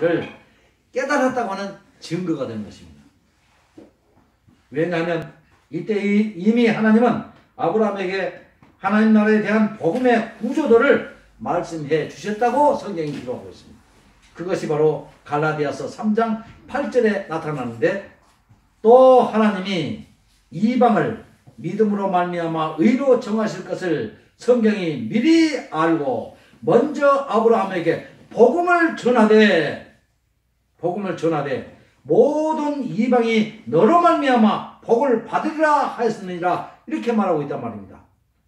것인지를 깨달았다고 하는 증거가 되는 것입니다. 왜냐하면 이때 이미 하나님은 아브라함에게 하나님 나라에 대한 복음의 구조도를 말씀해 주셨다고 성경이 기록하고 있습니다. 그것이 바로 갈라디아서 3장 8절에 나타나는데, 또 하나님이 이방을 믿음으로 말미암아 의로 정하실 것을 성경이 미리 알고 먼저 아브라함에게 복음을 전하되 모든 이방이 너로 말미암아 복을 받으리라 하였느니라, 이렇게 말하고 있단 말입니다.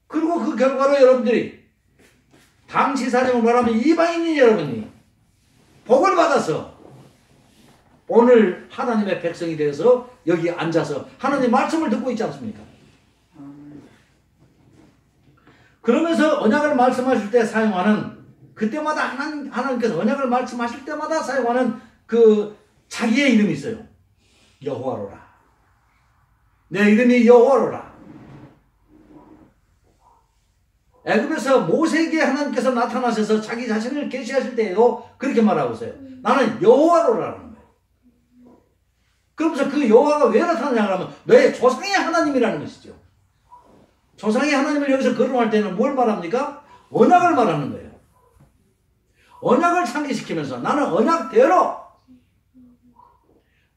그리고 그 결과로 여러분들이 당시 사정을 말하면 이방인인 여러분이 복을 받아서 오늘 하나님의 백성이 되어서 여기 앉아서 하나님의 말씀을 듣고 있지 않습니까? 그러면서 언약을 말씀하실 때 사용하는, 그때마다 하나님께서 언약을 말씀하실 때마다 사용하는 그 자기의 이름이 있어요. 여호와로라. 내 이름이 여호와로라. 애굽에서 모세에게 하나님께서 나타나셔서 자기 자신을 계시하실 때에도 그렇게 말하고 있어요. 나는 여호와로라는 거예요. 그러면서 그 여호와가 왜 나타나냐 하면 너의 조상의 하나님이라는 것이죠. 조상의 하나님을 여기서 거론할 때는 뭘 말합니까? 언약을 말하는 거예요. 언약을 상기시키면서 나는 언약대로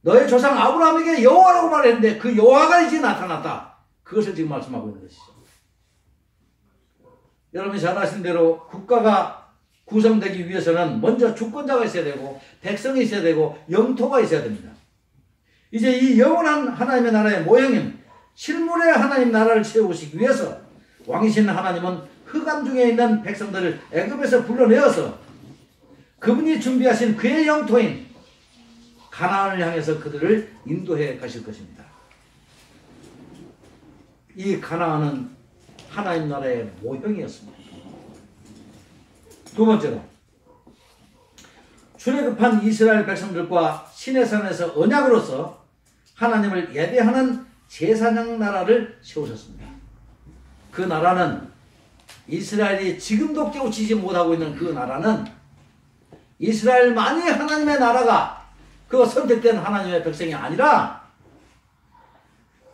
너의 조상 아브라함에게 여호와라고 말했는데 그 여호와가 이제 나타났다. 그것을 지금 말씀하고 있는 것이죠. 여러분이 잘 아시는 대로 국가가 구성되기 위해서는 먼저 주권자가 있어야 되고 백성이 있어야 되고 영토가 있어야 됩니다. 이제 이 영원한 하나님의 나라의 모형인 실물의 하나님 나라를 세우시기 위해서 왕이신 하나님은 흑암 중에 있는 백성들을 애굽에서 불러내어서 그분이 준비하신 그의 영토인 가나안을 향해서 그들을 인도해 가실 것입니다. 이 가나안은 하나님 나라의 모형이었습니다. 두 번째로, 출애굽한 이스라엘 백성들과 시내산에서 언약으로서 하나님을 예배하는 제사장 나라를 세우셨습니다. 그 나라는 이스라엘이 지금도 깨우치지 못하고 있는 그 나라는 이스라엘만이 하나님의 나라가 그 선택된 하나님의 백성이 아니라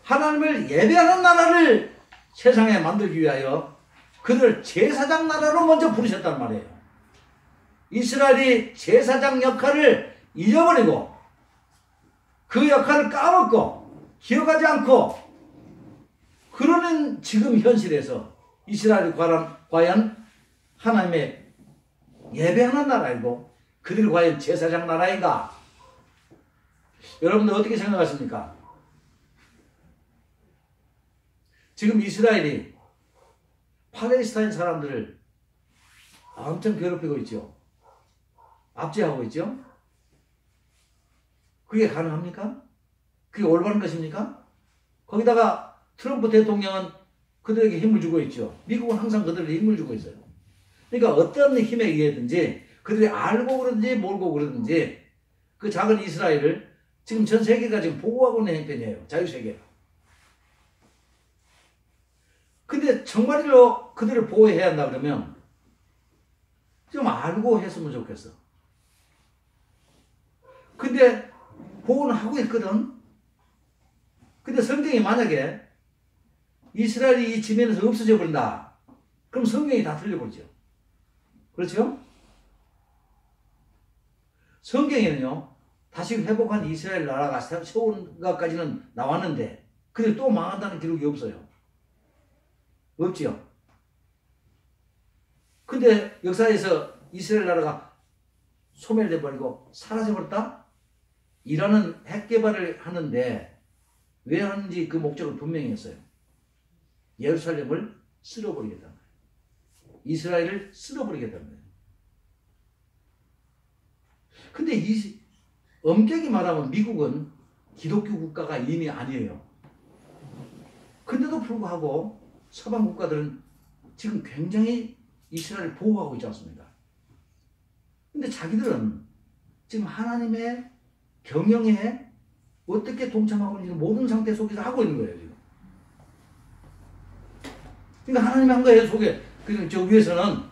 하나님을 예배하는 나라를 세상에 만들기 위하여 그들 제사장 나라로 먼저 부르셨단 말이에요. 이스라엘이 제사장 역할을 잊어버리고 그 역할을 까먹고 기억하지 않고 그러는 지금 현실에서 이스라엘이 과연 하나님의 예배하는 나라이고 그들이 과연 제사장 나라인가? 여러분들 어떻게 생각하십니까? 지금 이스라엘이 팔레스타인 사람들을 엄청 괴롭히고 있죠. 압제하고 있죠. 그게 가능합니까? 그게 올바른 것입니까? 거기다가 트럼프 대통령은 그들에게 힘을 주고 있죠. 미국은 항상 그들에게 힘을 주고 있어요. 그러니까 어떤 힘에 의해든지 그들이 알고 그러든지 모르고 그러든지 그 작은 이스라엘을 지금 전 세계가 지금 보호하고 있는 형편이에요. 자유세계가. 근데 정말로 그들을 보호해야 한다 그러면 좀 알고 했으면 좋겠어. 근데 보호는 하고 있거든. 근데 성경이 만약에 이스라엘이 이 지면에서 없어져 버린다. 그럼 성경이 다 틀려버리죠. 그렇죠? 성경에는요, 다시 회복한 이스라엘 나라가 세운 것까지는 나왔는데, 근데 또 망한다는 기록이 없어요. 없지요? 근데 역사에서 이스라엘 나라가 소멸돼 버리고 사라져 버렸다? 이라는 핵 개발을 하는데 왜 하는지 그 목적을 분명히 했어요. 예루살렘을 쓸어버리겠다는 거예요. 이스라엘을 쓸어버리겠다는 거예요. 근데 엄격히 말하면 미국은 기독교 국가가 이미 아니에요. 근데도 불구하고 서방 국가들은 지금 굉장히 이스라엘을 보호하고 있지 않습니까? 근데 자기들은 지금 하나님의 경영에 어떻게 동참하고 있는지 모든 상태 속에서 하고 있는 거예요, 지금. 그러니까 하나님이 한 거예요, 속에. 저 위에서는.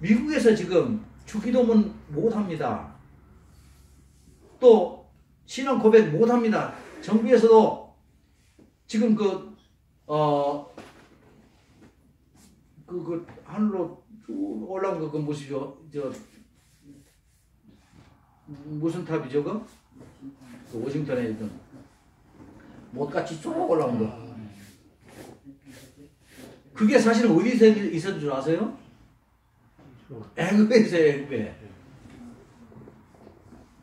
미국에서 지금 주기도문 못합니다. 또 신앙 고백 못합니다. 정부에서도 지금 하늘로 쭉 올라온 거, 그 무엇이죠? 무슨 탑이죠? 그 워싱턴에 있던 못같이 쭉 올라온 거. 그게 사실은 어디서 있었는 줄 아세요? 애굽에 있어요, 애굽에.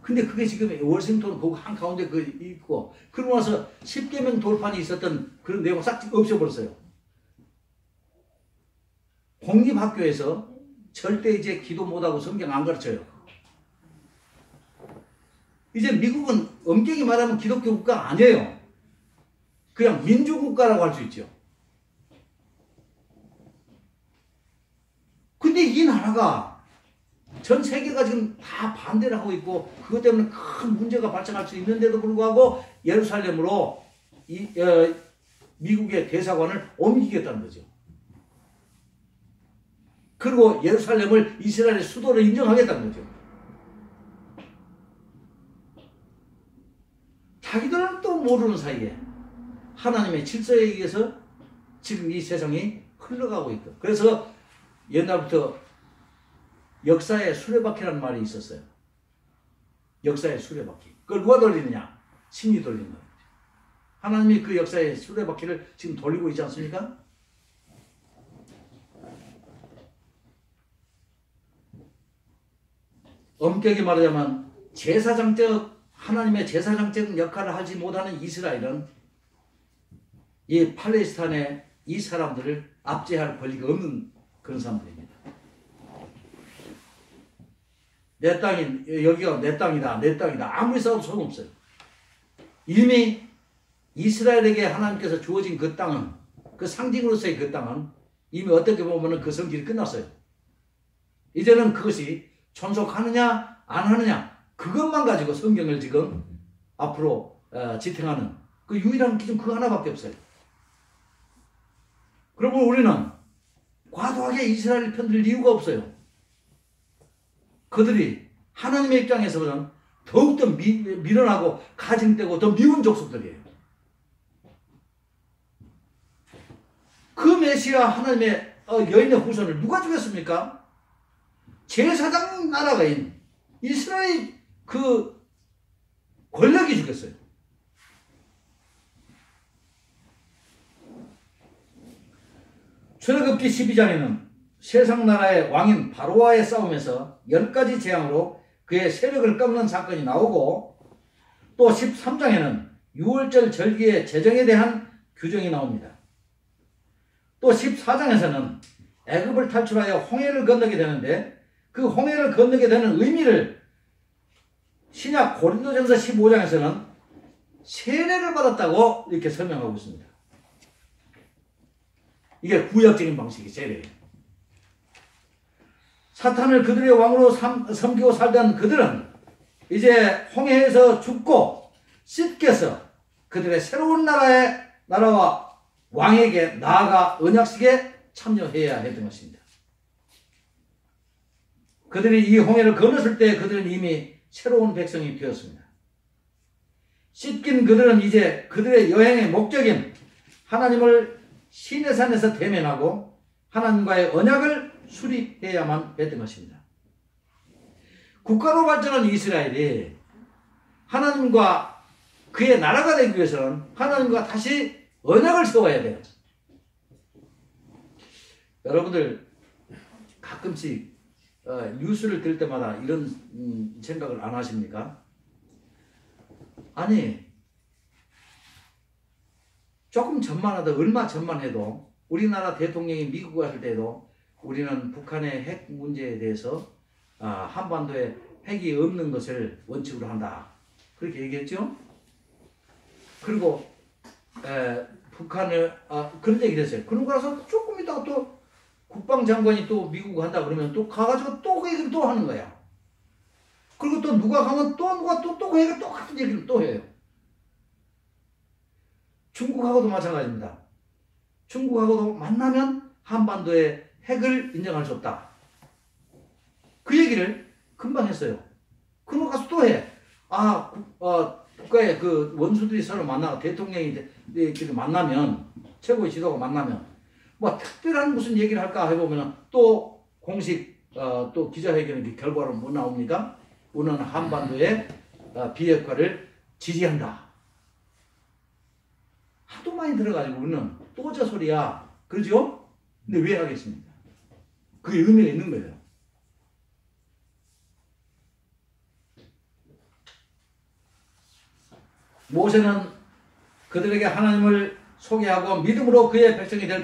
근데 그게 지금 워싱턴 거기 한가운데 그 있고, 그러고 나서 10계명 돌판이 있었던 그런 내용 싹 없애버렸어요. 공립학교에서 절대 이제 기도 못하고 성경 안 가르쳐요. 이제 미국은 엄격히 말하면 기독교 국가 아니에요. 그냥 민주국가라고 할 수 있죠. 근데 이 나라가 전 세계가 지금 다 반대를 하고 있고, 그것 때문에 큰 문제가 발생할 수 있는데도 불구하고 예루살렘으로 미국의 대사관을 옮기겠다는 거죠. 그리고 예루살렘을 이스라엘의 수도로 인정하겠다는 거죠. 자기들은 또 모르는 사이에 하나님의 질서에 의해서 지금 이 세상이 흘러가고 있고, 그래서 옛날부터 역사의 수레바퀴라는 말이 있었어요. 역사의 수레바퀴. 그걸 누가 돌리느냐? 신이 돌리는 거죠. 하나님이 그 역사의 수레바퀴를 지금 돌리고 있지 않습니까? 엄격히 말하자면 하나님의 제사장적 역할을 하지 못하는 이스라엘은 이 팔레스타인의 이 사람들을 압제할 권리가 없는 그런 사람들입니다. 내 땅이, 여기가 내 땅이다, 내 땅이다. 아무리 싸워도 소용없어요. 이미 이스라엘에게 하나님께서 주어진 그 땅은, 그 상징으로서의 그 땅은 이미 어떻게 보면 그 성질이 끝났어요. 이제는 그것이 존속하느냐 안 하느냐, 그것만 가지고 성경을 지금 앞으로 지탱하는 그 유일한 기준 그거 하나밖에 없어요. 그러면 우리는 과도하게 이스라엘 편들 이유가 없어요. 그들이 하나님의 입장에서는 더욱더 미련하고 가증되고 더 미운 족속들이에요. 그 메시아 하나님의 여인의 후손을 누가 죽였습니까? 제사장 나라가인 이스라엘 그 권력이 죽였어요. 출애굽기 12장에는 세상 나라의 왕인 바로와의 싸움에서 10가지 재앙으로 그의 세력을 꺾는 사건이 나오고, 또 13장에는 6월절 절기의 제정에 대한 규정이 나옵니다. 또 14장에서는 애굽을 탈출하여 홍해를 건너게 되는데, 그 홍해를 건너게 되는 의미를 신약 고린도전서 15장에서는 세례를 받았다고 이렇게 설명하고 있습니다. 이게 구약적인 방식이 세례예요. 사탄을 그들의 왕으로 섬기고 살던 그들은 이제 홍해에서 죽고 씻겨서 그들의 새로운 나라와 왕에게 나아가 언약식에 참여해야 했던 것입니다. 그들이 이 홍해를 건넜을 때 그들은 이미 새로운 백성이 되었습니다. 씻긴 그들은 이제 그들의 여행의 목적인 하나님을 시내산에서 대면하고 하나님과의 언약을 수립해야만 했던 것입니다. 국가로 발전한 이스라엘이 하나님과 그의 나라가 되기 위해서는 하나님과 다시 언약을 세워야 돼요. 여러분들 가끔씩 뉴스를 들을 때마다 이런 생각을 안 하십니까? 아니, 조금 전만 하다, 얼마 전만 해도 우리나라 대통령이 미국 갔을 때도 우리는 북한의 핵 문제에 대해서 한반도에 핵이 없는 것을 원칙으로 한다, 그렇게 얘기했죠. 그리고 북한을 그런 얘기를 했어요. 그러고 나서 조금 있다가 또 국방장관이 또 미국 간다 그러면 또 가가지고 또 그 얘기를 또 하는 거야. 그리고 또 누가 가면 또 누가 또 그 얘기를 똑같은 얘기를 또 해요. 중국하고도 마찬가지입니다. 중국하고도 만나면 한반도에 핵을 인정할 수 없다. 그 얘기를 금방 했어요. 그러고 가서 또 해. 국가의 그 원수들이 서로 만나고 대통령이 만나면, 최고의 지도가 만나면, 뭐 특별한 무슨 얘기를 할까 해보면 또 공식 또 기자회견의 결과로 뭐 나옵니까? 우리는 한반도의 비핵화를 지지한다. 하도 많이 들어가지고 우리는 또 저 소리야. 그러죠? 근데 왜 하겠습니까? 그게 의미가 있는 거예요. 모세는 그들에게 하나님을 소개하고 믿음으로 그의 백성이 될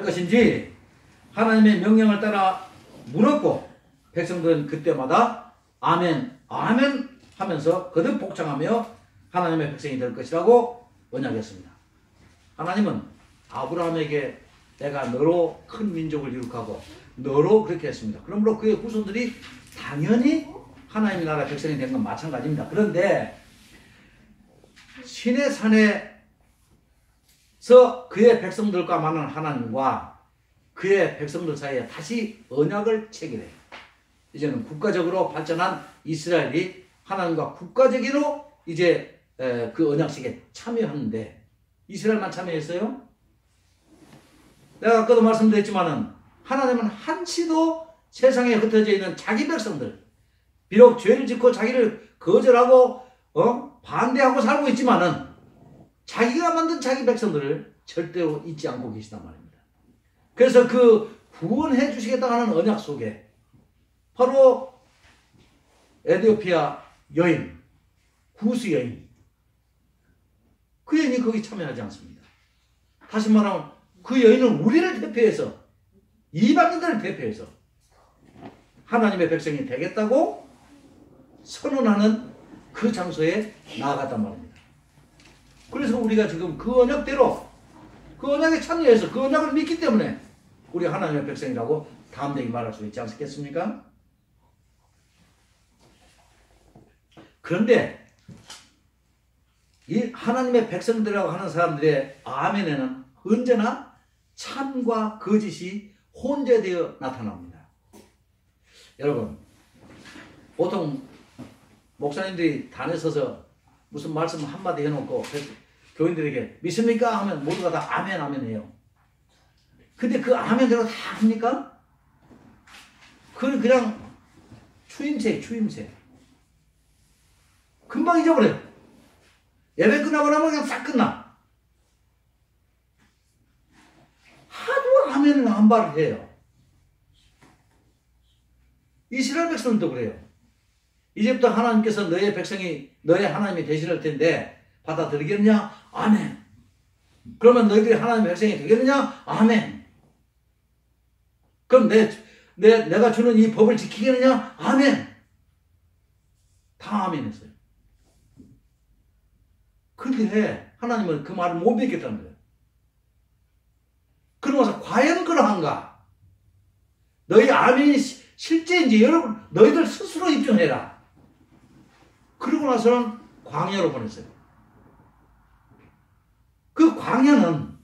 것인지 하나님의 명령을 따라 물었고, 백성들은 그때마다 아멘, 아멘 하면서 거듭 복창하며 하나님의 백성이 될 것이라고 언약했습니다. 하나님은 아브라함에게 내가 너로 큰 민족을 이룩하고 너로 그렇게 했습니다. 그러므로 그의 후손들이 당연히 하나님의 나라 백성이 된 건 마찬가지입니다. 그런데 신의 산에서 그의 백성들과 만난 하나님과 그의 백성들 사이에 다시 언약을 체결해요. 이제는 국가적으로 발전한 이스라엘이 하나님과 국가적으로 이제 그 언약식에 참여하는데, 이스라엘만 참여했어요? 내가 아까도 말씀드렸지만은 하나님은 한치도 세상에 흩어져 있는 자기 백성들, 비록 죄를 짓고 자기를 거절하고 반대하고 살고 있지만은 자기가 만든 자기 백성들을 절대로 잊지 않고 계시단 말입니다. 그래서 그 구원해 주시겠다고 하는 언약 속에 바로 에티오피아 여인, 구스 여인, 그 여인이 거기 참여하지 않습니다. 다시 말하면 그 여인은 우리를 대표해서, 이방인들을 대표해서 하나님의 백성이 되겠다고 선언하는 그 장소에 나아갔단 말입니다. 그래서 우리가 지금 그 언약대로, 그 언약에 참여해서 그 언약을 믿기 때문에 우리 하나님의 백성이라고 담대히 말할 수 있지 않겠습니까? 그런데 이 하나님의 백성들이라고 하는 사람들의 아멘에는 언제나 참과 거짓이 혼재되어 나타납니다. 여러분, 보통 목사님들이 단에 서서 무슨 말씀 한마디 해놓고 교인들에게 믿습니까? 하면 모두가 다 아멘 아멘 해요. 근데 그 아멘대로 다 합니까? 그건 그냥 추임새. 금방 잊어버려요. 예배 끝나고 나면 그냥 싹 끝나. 하도 아멘을 남발을 해요. 이스라엘 백성도 그래요. 이제부터 하나님께서 너의 백성이, 너의 하나님이 되실 텐데 받아들이겠느냐? 아멘. 그러면 너희들이 하나님의 백성이 되겠느냐? 아멘. 그럼 내가 주는 이 법을 지키겠느냐? 아멘. 다 아멘 했어요. 그런데 하나님은 그 말을 못 믿겠다는 거예요. 그러면서 과연 그러한가? 너희 아멘이 실제인지 여러분 너희들 스스로 입증해라. 그러고 나서는 광야로 보냈어요. 그 광야는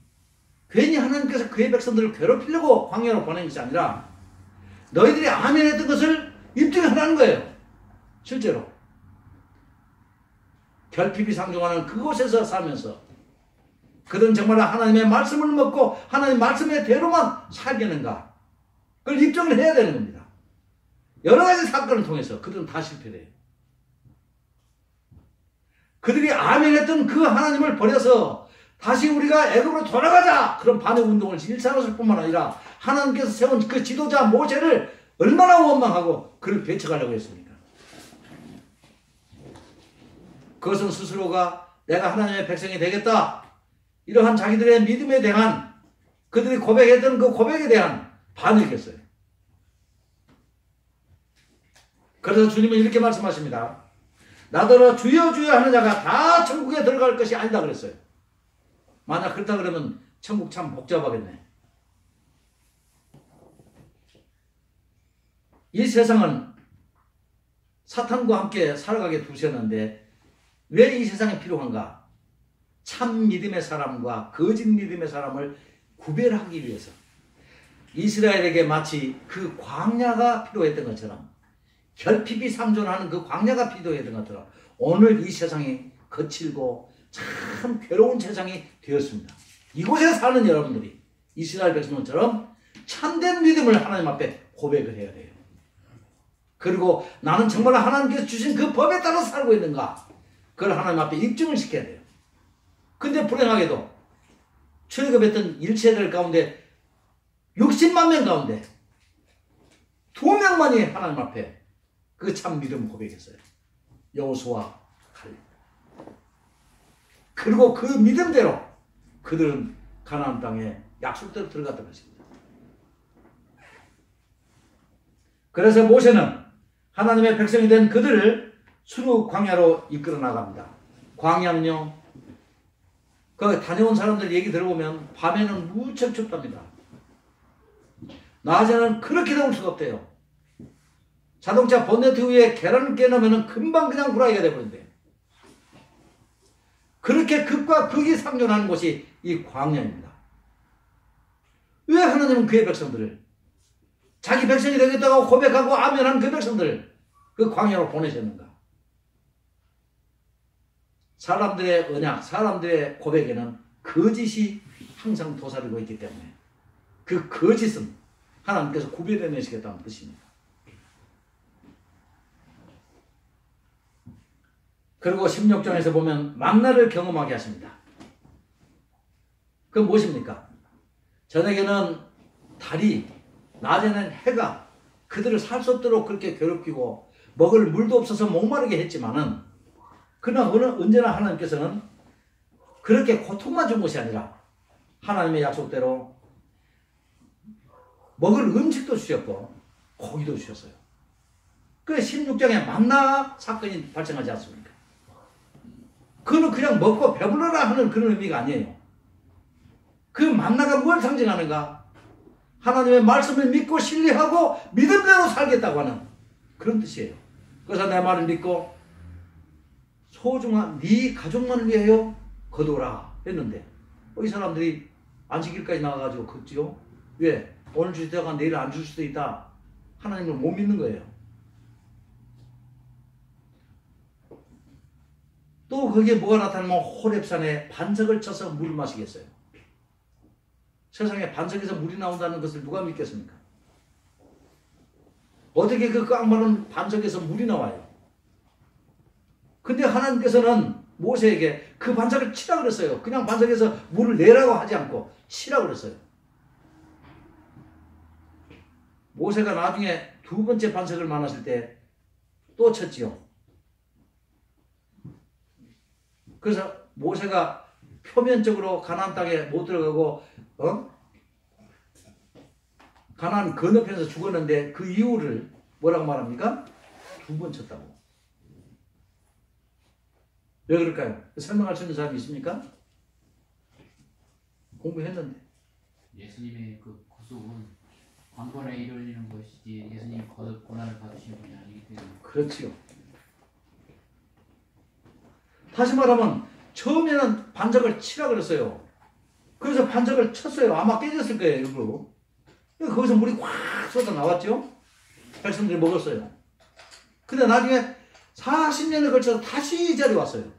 괜히 하나님께서 그의 백성들을 괴롭히려고 광야로 보낸 것이 아니라 너희들이 아멘 했던 것을 입증하라는 거예요. 실제로. 결핍이 상중하는 그곳에서 살면서 그들은 정말 하나님의 말씀을 먹고 하나님 말씀의 대로만 살겠는가? 그걸 입증을 해야 되는 겁니다. 여러 가지 사건을 통해서 그들은 다 실패돼요. 그들이 아멘했던 그 하나님을 버려서 다시 우리가 애굽으로 돌아가자! 그런 반역 운동을 일삼았을 뿐만 아니라 하나님께서 세운 그 지도자 모세를 얼마나 원망하고 그를 배척하려고 했습니까? 그것은 스스로가 내가 하나님의 백성이 되겠다. 이러한 자기들의 믿음에 대한, 그들이 고백했던 그 고백에 대한 반역이었어요. 그래서 주님은 이렇게 말씀하십니다. 나더러 주여 주여 하는 자가 다 천국에 들어갈 것이 아니다 그랬어요. 만약 그렇다 그러면 천국 참 복잡하겠네. 이 세상은 사탄과 함께 살아가게 두셨는데 왜 이 세상이 필요한가? 참 믿음의 사람과 거짓 믿음의 사람을 구별하기 위해서 이스라엘에게 마치 그 광야가 필요했던 것처럼 결핍이 상존하는 그 광야가 필요했던 것처럼 오늘 이 세상이 거칠고 참 괴로운 세상이 되었습니다. 이곳에 사는 여러분들이 이스라엘 백성들처럼 참된 믿음을 하나님 앞에 고백을 해야 돼요. 그리고 나는 정말 하나님께서 주신 그 법에 따라 살고 있는가, 그걸 하나님 앞에 입증을 시켜야 돼요. 근데 불행하게도 출애굽했던 1세대들 가운데 60만 명 가운데 2명만이 하나님 앞에 그 참 믿음을 고백했어요. 여호수아와 갈렙. 그리고 그 믿음대로 그들은 가나안 땅에 약속대로 들어갔던 것입니다. 그래서 모세는 하나님의 백성이 된 그들을 수르 광야로 이끌어 나갑니다. 광야는요, 그 다녀온 사람들 얘기 들어보면 밤에는 무척 춥답니다. 낮에는 그렇게 더울 수가 없대요. 자동차 본네트 위에 계란을 깨놓으면 금방 그냥 후라이가 되버린대요. 그렇게 극과 극이 상존하는 곳이 이 광야입니다. 왜 하나님은 그의 백성들을, 자기 백성이 되겠다고 고백하고 아멘한 그 백성들을 그 광야로 보내셨는가? 사람들의 언약, 사람들의 고백에는 거짓이 항상 도사리고 있기 때문에 그 거짓은 하나님께서 구별해내시겠다는 뜻입니다. 그리고 16장에서 보면 만나를 경험하게 하십니다. 그건 무엇입니까? 저녁에는 달이, 낮에는 해가 그들을 살 수 없도록 그렇게 괴롭히고 먹을 물도 없어서 목마르게 했지만은, 그러나 언제나 하나님께서는 그렇게 고통만 준 것이 아니라 하나님의 약속대로 먹을 음식도 주셨고 고기도 주셨어요. 그 16장에 만나 사건이 발생하지 않습니까? 그거는 그냥 먹고 배불러라 하는 그런 의미가 아니에요. 그 만나가 뭘 상징하는가? 하나님의 말씀을 믿고 신뢰하고 믿음대로 살겠다고 하는 그런 뜻이에요. 그래서 내 말을 믿고 소중한 네 가족만을 위하여 거두라 했는데 이 사람들이 안식일까지 나와가지고 걷지요. 왜? 오늘 주시다가 내일 안 줄 수도 있다. 하나님을 못 믿는 거예요. 또 거기에 뭐가 나타나면 호렙산에 반석을 쳐서 물을 마시겠어요. 세상에 반석에서 물이 나온다는 것을 누가 믿겠습니까? 어떻게 그 깡마른 반석에서 물이 나와요? 근데 하나님께서는 모세에게 그 반석을 치라 그랬어요. 그냥 반석에서 물을 내라고 하지 않고 치라 그랬어요. 모세가 나중에 두 번째 반석을 만났을 때 또 쳤지요. 그래서 모세가 표면적으로 가나안 땅에 못 들어가고 가나안 건너편에서 죽었는데 그 이유를 뭐라고 말합니까? 두 번 쳤다고. 왜 그럴까요? 설명할 수 있는 사람이 있습니까? 공부했는데. 예수님의 그 구속은 광번에 이루어지는 것이지 예수님이 거듭 고난을 받으신 분이 아니기 때문에. 그렇지요. 다시 말하면 처음에는 반석을 치라 그랬어요. 그래서 반석을 쳤어요. 아마 깨졌을 거예요, 일부러. 거기서 물이 확 쏟아 나왔죠. 백성들이 먹었어요. 근데 나중에 40년에 걸쳐서 다시 이 자리에 왔어요.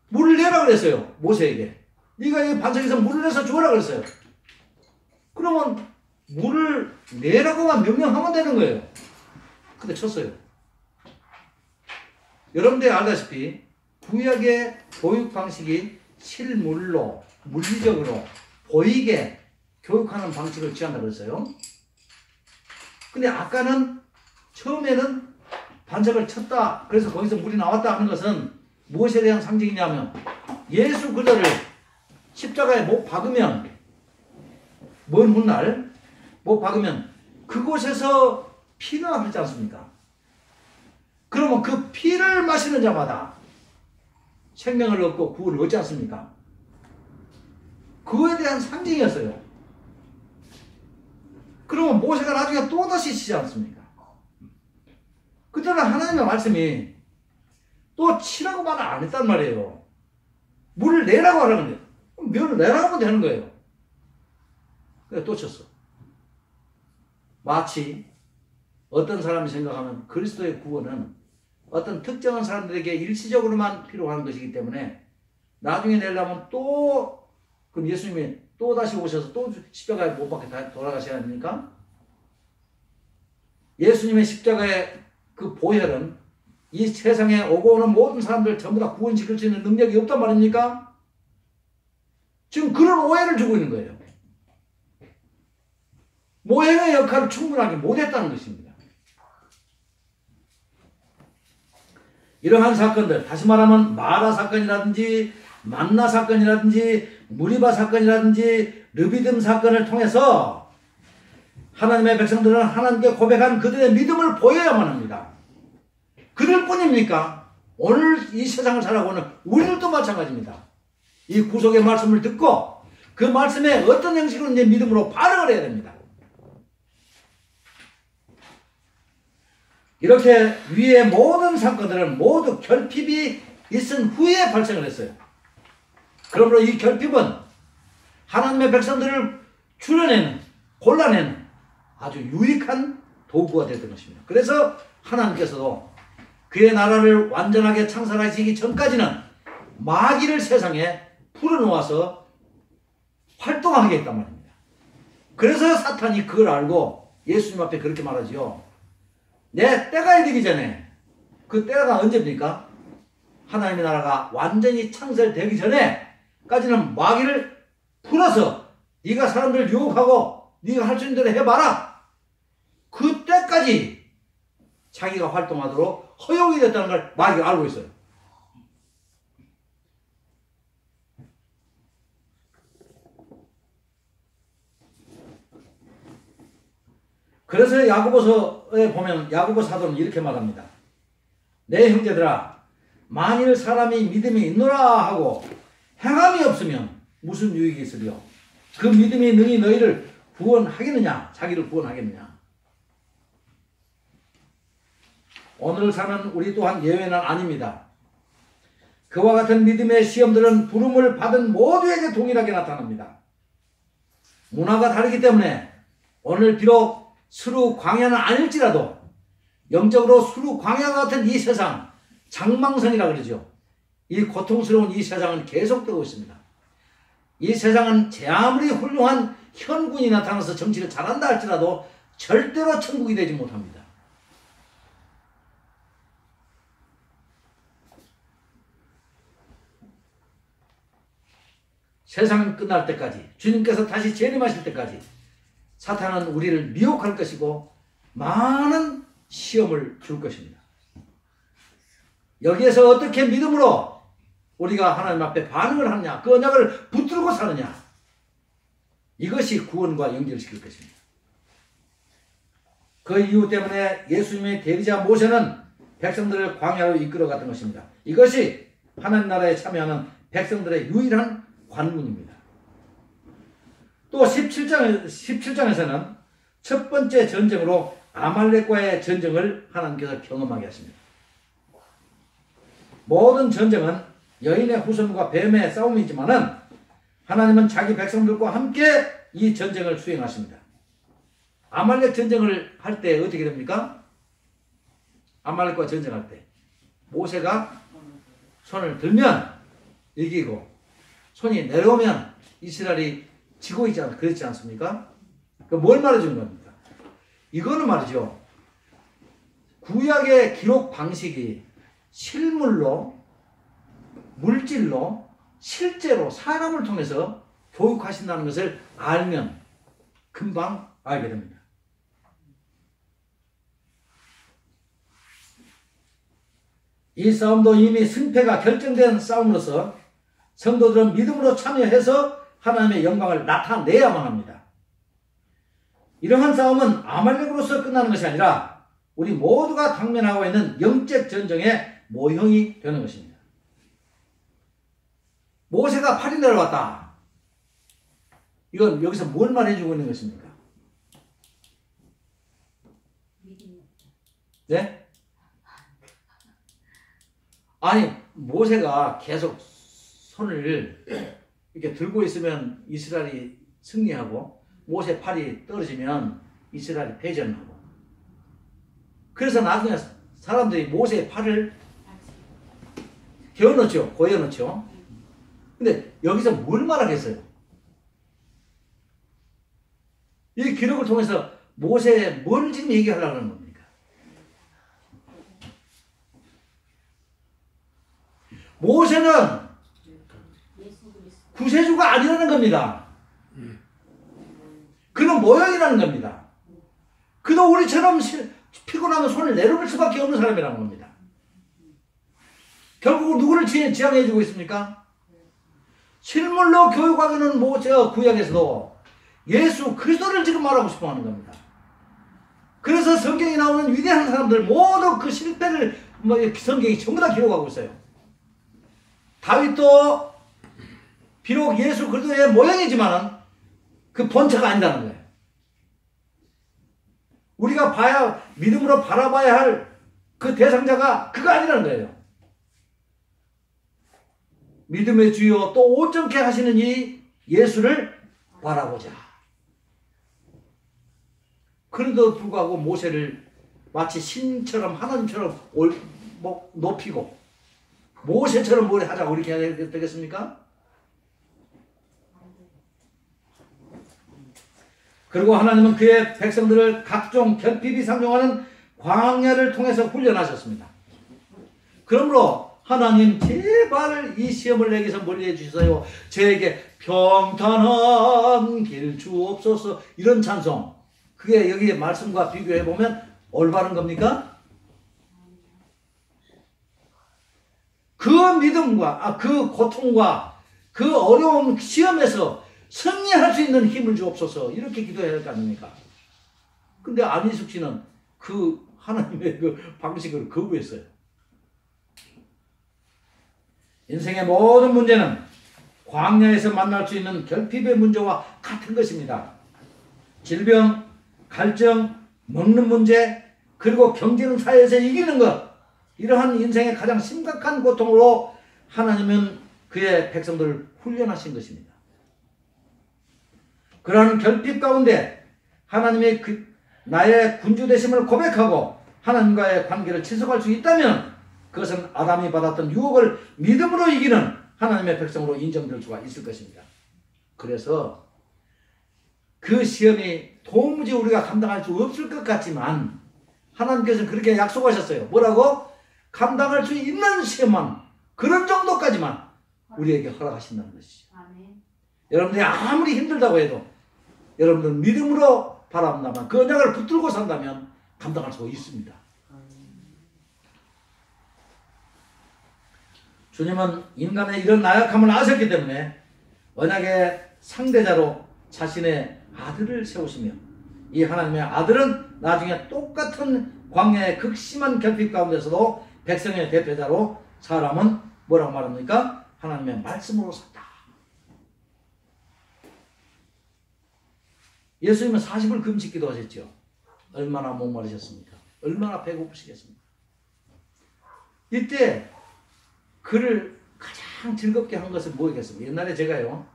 물을 내라 그랬어요, 모세에게. 네가 이 반석에서 물을 내서 주어라 그랬어요. 그러면 물을 내라고만 명령하면 되는 거예요. 근데 쳤어요. 여러분들이 알다시피 구약의 교육 방식이 실물로, 물리적으로 보이게 교육하는 방식을 취한다고 그랬어요. 근데 아까는 처음에는 반석을 쳤다, 그래서 거기서 물이 나왔다 하는 것은 무엇에 대한 상징이냐면 예수 그리스도를 십자가에 못 박으면, 먼 훗날 못 박으면 그곳에서 피가 흐르지 않습니까? 그러면 그 피를 마시는 자마다 생명을 얻고 구원을 얻지 않습니까? 그거에 대한 상징이었어요. 그러면 모세가 나중에 또다시 치지 않습니까? 그때는 하나님의 말씀이 또 치라고 말을 안 했단 말이에요. 물을 내라고 하라는 거예요. 그럼 면을 내라고 하면 되는 거예요. 그래서 또 쳤어. 마치 어떤 사람이 생각하면 그리스도의 구원은 어떤 특정한 사람들에게 일시적으로만 필요한 것이기 때문에 나중에 내려면 또 그럼 예수님이 또 다시 오셔서 또 십자가에 못 박혀 돌아가셔야 합니까? 예수님의 십자가의 그 보혈은 이 세상에 오고 오는 모든 사람들 전부 다 구원시킬 수 있는 능력이 없단 말입니까? 지금 그런 오해를 주고 있는 거예요. 모형의 역할을 충분하게 못했다는 것입니다. 이러한 사건들, 다시 말하면 마라 사건이라든지 만나 사건이라든지 무리바 사건이라든지 르비딤 사건을 통해서 하나님의 백성들은 하나님께 고백한 그들의 믿음을 보여야만 합니다. 그들 뿐입니까? 오늘 이 세상을 살아가는 우리들도 마찬가지입니다. 이 구속의 말씀을 듣고 그 말씀에 어떤 형식으로 이제 믿음으로 반응을 해야 됩니다. 이렇게 위의 모든 사건들은 모두 결핍이 있은 후에 발생을 했어요. 그러므로 이 결핍은 하나님의 백성들을 추려내는, 골라내는 아주 유익한 도구가 됐던 것입니다. 그래서 하나님께서도 그의 나라를 완전하게 창설하시기 전까지는 마귀를 세상에 풀어놓아서 활동하게 했단 말입니다. 그래서 사탄이 그걸 알고 예수님 앞에 그렇게 말하지요. 내 때가 이르기 전에, 그 때가 언제입니까? 하나님의 나라가 완전히 창설되기 전에까지는 마귀를 풀어서 네가 사람들을 유혹하고 네가 할 수 있는 대로 해봐라. 그때까지 자기가 활동하도록 허용이 됐다는 걸 마귀가 알고 있어요. 그래서 야고보서에 보면 야고보 사도는 이렇게 말합니다. 내 형제들아, 만일 사람이 믿음이 있노라 하고 행함이 없으면 무슨 유익이 있으리요? 그 믿음이 능히 너희를 구원하겠느냐? 자기를 구원하겠느냐? 오늘 사는 우리 또한 예외는 아닙니다. 그와 같은 믿음의 시험들은 부름을 받은 모두에게 동일하게 나타납니다. 문화가 다르기 때문에 오늘 비록 수루 광야는 아닐지라도 영적으로 수루 광야 같은 이 세상, 장망성이라 그러죠. 이 고통스러운 이 세상은 계속되고 있습니다. 이 세상은 제 아무리 훌륭한 현군이 나타나서 정치를 잘한다 할지라도 절대로 천국이 되지 못합니다. 세상 끝날 때까지, 주님께서 다시 재림하실 때까지 사탄은 우리를 미혹할 것이고 많은 시험을 줄 것입니다. 여기에서 어떻게 믿음으로 우리가 하나님 앞에 반응을 하느냐, 그 언약을 붙들고 사느냐, 이것이 구원과 연결시킬 것입니다. 그 이유 때문에 예수님의 대리자 모세는 백성들을 광야로 이끌어갔던 것입니다. 이것이 하나님 나라에 참여하는 백성들의 유일한 관문입니다. 또 17장에서는 첫 번째 전쟁으로 아말렉과의 전쟁을 하나님께서 경험하게 하십니다. 모든 전쟁은 여인의 후손과 뱀의 싸움이지만은 하나님은 자기 백성들과 함께 이 전쟁을 수행하십니다. 아말렉 전쟁을 할 때 어떻게 됩니까? 아말렉과 전쟁할 때 모세가 손을 들면 이기고 손이 내려오면 이스라엘이 지고 있지 그렇지 않습니까? 뭘 말해주는 겁니까? 이거는 말이죠. 구약의 기록 방식이 실물로, 물질로, 실제로 사람을 통해서 교육하신다는 것을 알면 금방 알게 됩니다. 이 싸움도 이미 승패가 결정된 싸움으로서 성도들은 믿음으로 참여해서 하나님의 영광을 나타내야만 합니다. 이러한 싸움은 아말렉으로서 끝나는 것이 아니라 우리 모두가 당면하고 있는 영적 전쟁의 모형이 되는 것입니다. 모세가 팔이 내려왔다. 이건 여기서 뭘 말해주고 있는 것입니까? 네? 아니, 모세가 계속 손을 이렇게 들고 있으면 이스라엘이 승리하고 모세 팔이 떨어지면 이스라엘이 패전하고 그래서 나중에 사람들이 모세의 팔을 개어넣죠. 고여넣죠. 근데 여기서 뭘 말하겠어요? 이 기록을 통해서 모세의 뭘 지금 얘기하려고 하는 겁니까? 모세는 구세주가 아니라는 겁니다. 그는 모형이라는 겁니다. 그도 우리처럼 피곤하면 손을 내려볼 수밖에 없는 사람이라는 겁니다. 결국 누구를 지향해주고 있습니까? 실물로 교육하기는 모세가 구약에서도 예수 그리스도를 지금 말하고 싶어 하는 겁니다. 그래서 성경에 나오는 위대한 사람들 모두 그 실패를 성경이 전부 다 기록하고 있어요. 다윗도 비록 예수 그리스도의 모형이지만은 그 본체가 아니라는 거예요. 우리가 믿음으로 바라봐야 할 그 대상자가 그거 아니라는 거예요. 믿음의 주여 또 온전케 하시는 이 예수를 바라보자. 그런데도 불구하고 모세를 마치 신처럼 하나님처럼 높이고 모세처럼 뭘 하자고 이렇게 해야 되겠습니까? 그리고 하나님은 그의 백성들을 각종 결핍이 상종하는 광야를 통해서 훈련하셨습니다. 그러므로 하나님 제발 이 시험을 내게서 멀리해 주셔요. 저에게 평탄한 길 주옵소서. 이런 찬송. 그게 여기 말씀과 비교해 보면 올바른 겁니까? 그 믿음과 그 고통과 그 어려운 시험에서 승리할 수 있는 힘을 주옵소서. 이렇게 기도해야 할 거 아닙니까? 근데 안희숙 씨는 그 하나님의 그 방식을 거부했어요. 인생의 모든 문제는 광야에서 만날 수 있는 결핍의 문제와 같은 것입니다. 질병, 갈증, 먹는 문제, 그리고 경제는 사회에서 이기는 것, 이러한 인생의 가장 심각한 고통으로 하나님은 그의 백성들을 훈련하신 것입니다. 그러한 결핍 가운데 하나님의 나의 군주 되심을 고백하고 하나님과의 관계를 지속할 수 있다면 그것은 아담이 받았던 유혹을 믿음으로 이기는 하나님의 백성으로 인정될 수가 있을 것입니다. 그래서 그 시험이 도무지 우리가 감당할 수 없을 것 같지만 하나님께서 그렇게 약속하셨어요. 뭐라고? 감당할 수 있는 시험만, 그런 정도까지만 우리에게 허락하신다는 것이죠. 아멘. 여러분들이 아무리 힘들다고 해도 여러분들 믿음으로 바라본다면 그 언약을 붙들고 산다면 감당할 수가 있습니다. 주님은 인간의 이런 나약함을 아셨기 때문에 언약의 상대자로 자신의 아들을 세우시며 이 하나님의 아들은 나중에 똑같은 광야의 극심한 결핍 가운데서도 백성의 대표자로 사람은 뭐라고 말합니까? 하나님의 말씀으로 섰다. 예수님은 40을 금식 기도하셨죠. 얼마나 목마르셨습니까? 얼마나 배고프시겠습니까? 이때 그를 가장 즐겁게 한 것은 뭐겠습니까? 옛날에 제가요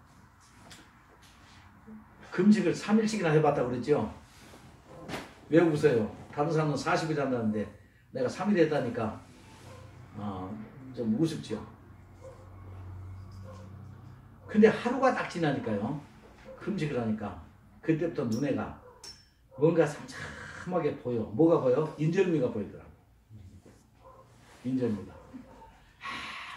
금식을 3일씩이나 해봤다고 그랬죠. 왜 웃어요? 다른 사람은 40일 한다는데 내가 3일 했다니까 좀 우습죠. 근데 하루가 딱 지나니까요 금식을 하니까 그때부터 눈에가 뭔가 삼참하게 보여. 뭐가 보여? 인절미가 보이더라고. 인절미가.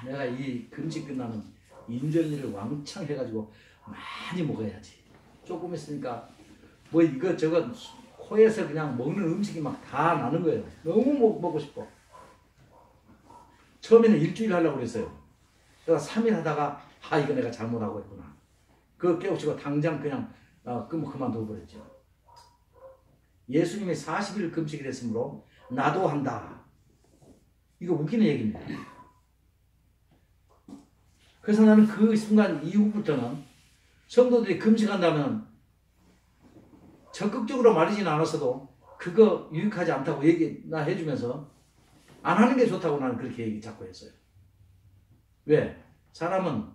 내가 이 금식 끝나면 인절미를 왕창 해가지고 많이 먹어야지. 조금 있으니까 뭐 이것저것 코에서 그냥 먹는 음식이 막 다 나는 거예요. 너무 먹고 싶어. 처음에는 일주일 하려고 그랬어요. 그래서 3일 하다가 이거 내가 잘못하고 있구나. 그거 깨우치고 당장 그냥 그만둬 버렸죠. 예수님이 40일 금식을 했으므로 나도 한다. 이거 웃기는 얘기입니다. 그래서 나는 그 순간 이후부터는 성도들이 금식한다면 적극적으로 말이진 않았어도 그거 유익하지 않다고 얘기나 해주면서 안 하는 게 좋다고 나는 그렇게 얘기 자꾸 했어요. 왜? 사람은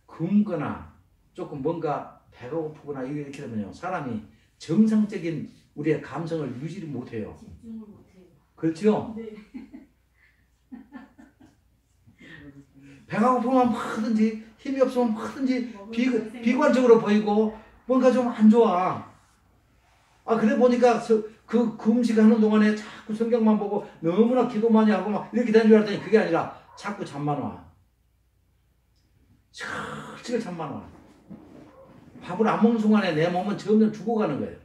굶거나 조금 뭔가 배가 고프거나 이렇게 되면요 사람이 정상적인 우리의 감성을 유지를 못해요. 그렇죠? 배가 고프면 뭐든지 힘이 없으면 뭐든지 비관적으로 보이고 뭔가 좀 안 좋아. 그래 보니까 그 금식하는 동안에 자꾸 성경만 보고 너무나 기도 많이 하고 막 이렇게 된 줄 알았더니 그게 아니라 자꾸 잠만 와. 철철 잠만 와. 밥을 안 먹는 순간에 내 몸은 점점 죽어가는 거예요.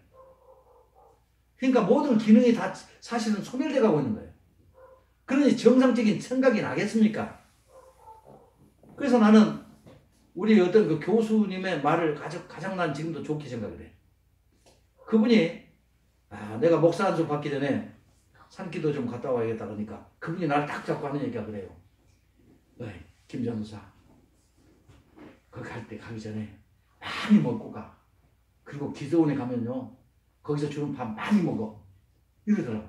그러니까 모든 기능이 다 사실은 소멸돼 가고 있는 거예요. 그러니 정상적인 생각이 나겠습니까? 그래서 나는 우리 어떤 그 교수님의 말을 가장 난 지금도 좋게 생각을 해. 그분이 내가 목사 안수 받기 전에 산기도 좀 갔다 와야겠다 그러니까 그분이 나를 딱 잡고 하는 얘기가 그래요. 김 전도사 거기 가기 전에 많이 먹고 가. 그리고 기도원에 가면요 거기서 주는 밥 많이 먹어. 이러더라고.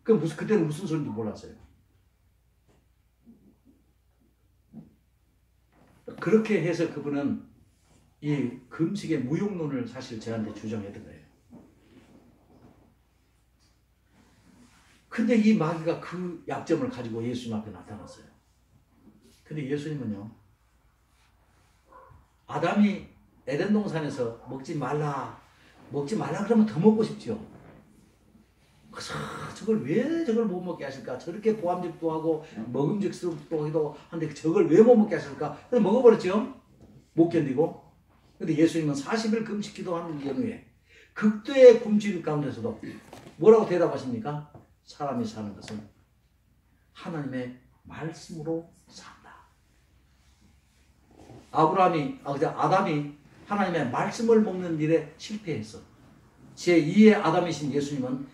그때는 무슨 소리인지 몰랐어요. 그렇게 해서 그분은 이 금식의 무용론을 사실 저한테 주장했던 거예요. 근데 이 마귀가 그 약점을 가지고 예수님 앞에 나타났어요. 근데 예수님은요, 아담이 에덴 동산에서 먹지 말라 그러면 더 먹고 싶죠. 그래서 저걸 왜 저걸 못 먹게 하실까? 저렇게 보암직도 하고 먹음직스럽기도 하기도 한데 저걸 왜 못 먹게 하실까? 그래서 먹어버렸죠. 못 견디고. 근데 예수님은 40일 금식 기도하는 연후에 극도의 굶주림 가운데서도 뭐라고 대답하십니까? 사람이 사는 것은 하나님의 말씀으로 산다. 아담이 하나님의 말씀을 먹는 일에 실패했어. 제2의 아담이신 예수님은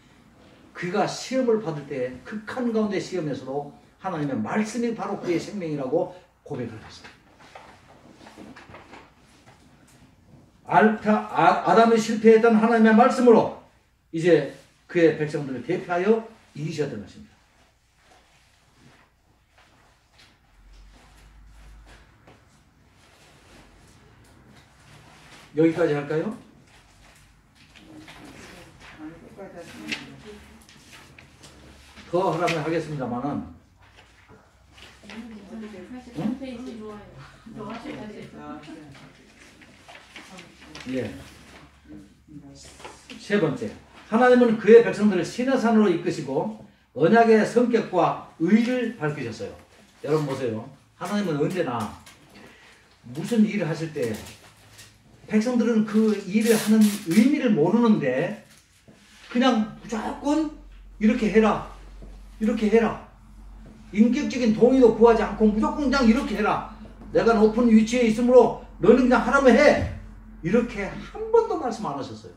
그가 시험을 받을 때 극한 가운데 시험에서도 하나님의 말씀이 바로 그의 생명이라고 고백을 했어요. 아담이 실패했던 하나님의 말씀으로 이제 그의 백성들을 대표하여 이기셨던 것입니다. 여기까지 할까요? 더 하라면 하겠습니다만은 예. 세 번째, 하나님은 그의 백성들을 신의 산으로 이끄시고 언약의 성격과 의를 밝히셨어요. 여러분 보세요. 하나님은 언제나 무슨 일을 하실 때 백성들은 그 일을 하는 의미를 모르는데 그냥 무조건 이렇게 해라. 인격적인 동의도 구하지 않고 무조건 그냥 이렇게 해라. 내가 높은 위치에 있으므로 너는 그냥 하라면 해. 이렇게 한 번도 말씀 안 하셨어요.